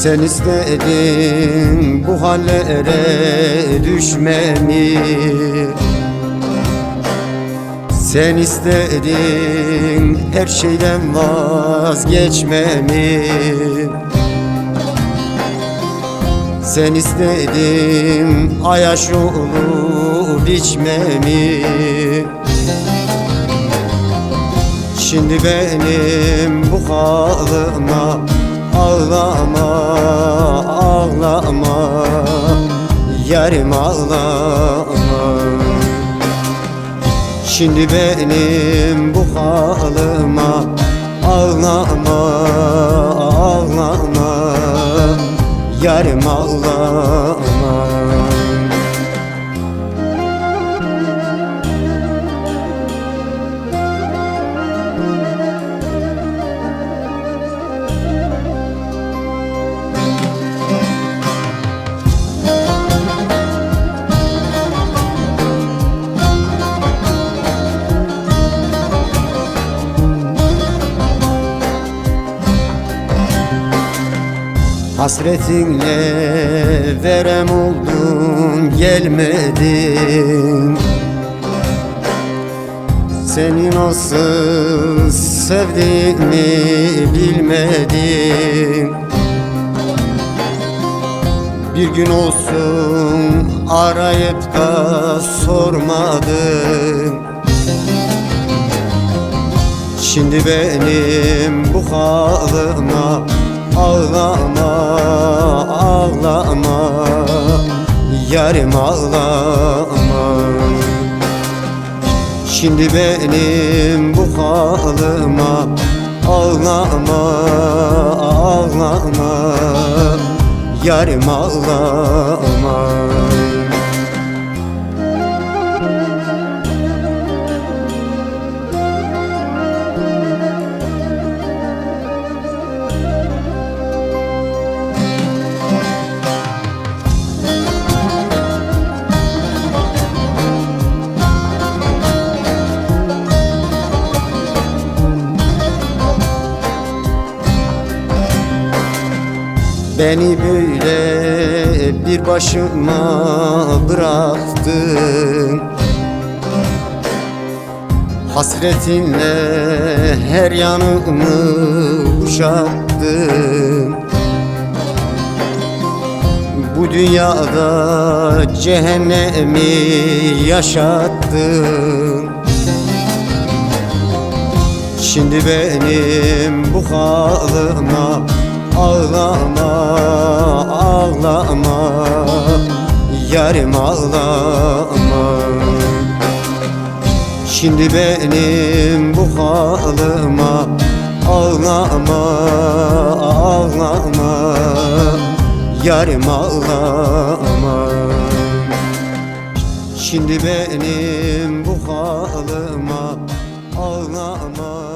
Sen istedin bu hallere düşmemi, sen istedin her şeyden vazgeçmemi, sen istedin ayaş olup içmemi. Şimdi benim bu halıma ağlama, ağlama, yarim ağlama. Şimdi benim bu halıma ağlama, ağlama, yarim ağlama. Hasretinle verem oldun, gelmedin. Seni nasıl sevdiğimi bilmedin. Bir gün olsun arayıp da sormadın. Şimdi benim bu halıma ağlama, ağlama, yarim ağlama. Şimdi benim bu halıma ağlama, ağlama, yarim ağlama. Beni böyle bir başıma bıraktın. Hasretinle her yanımı kuşattın. Bu dünyada cehennemi yaşattın. Şimdi benim bu halıma ağlama, ağlama, yarim ağlama. Şimdi benim bu halıma ağlama, ağlama, yarim ağlama. Şimdi benim bu halıma ağlama.